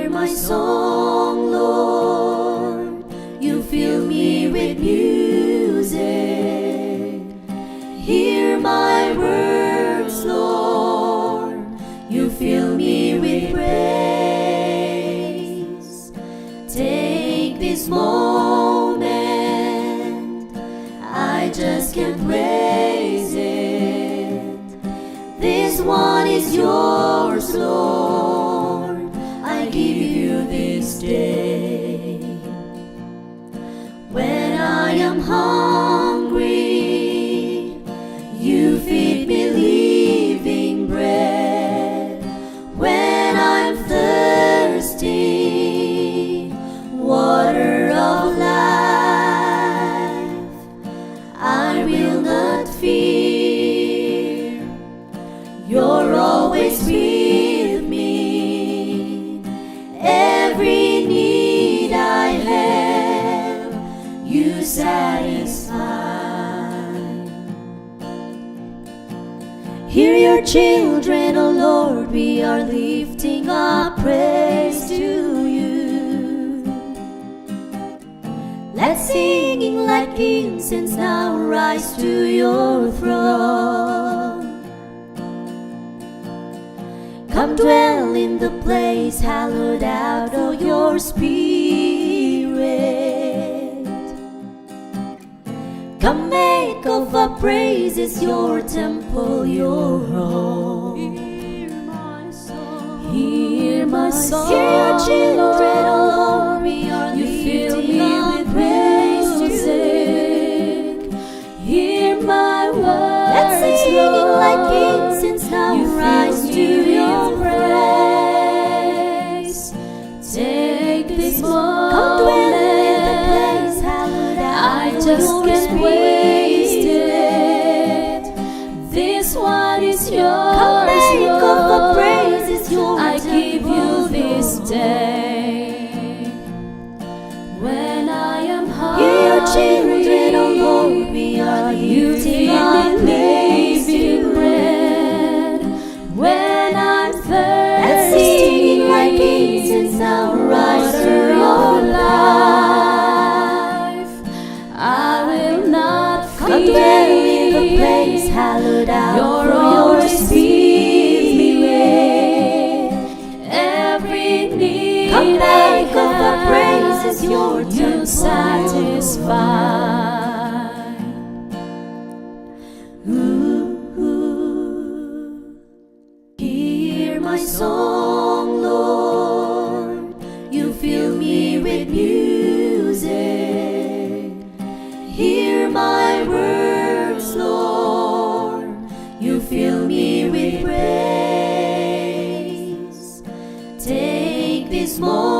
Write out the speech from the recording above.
my song, Lord. You fill me with music. Hear my words, Lord. You fill me with praise. Take this moment, I just can't praise it. This one is yours, Lord. I give you this day. When I am hungry, you feed me living bread. When I'm thirsty, water of life, I will not fear. You're always with me. Every need I have, you satisfy. Hear your children, O Lord, we are lifting up praise to you. Let singing like incense now rise to your throne. Come dwell in the place hallowed out of your spirit. Come make of our praises your temple, your home. Hear my song. Hear my song. Hear your children, O Lord, we are you fill me with music. Hear my words, let singing like incense now rise to your praise. Take this moment, come dwell in the place hallowed out. I just can't waste it. This one is yours, come make Lord. of the praises your I give you this Lord. day. When I am hungry, Hear your children, O Lord, we are you lifting feed up me praise to living you. bread. When I'm Let singing like incense thirsty, now rise to water your of life, I will not Come dwell in the fear. place hallowed out You're for your always with me. spirit. Every need Come I make of the have, praises your you temple. satisfy. Hear my song, Lord. You fill me with music. Hear my words, Lord. You fill me with praise. Take this moment,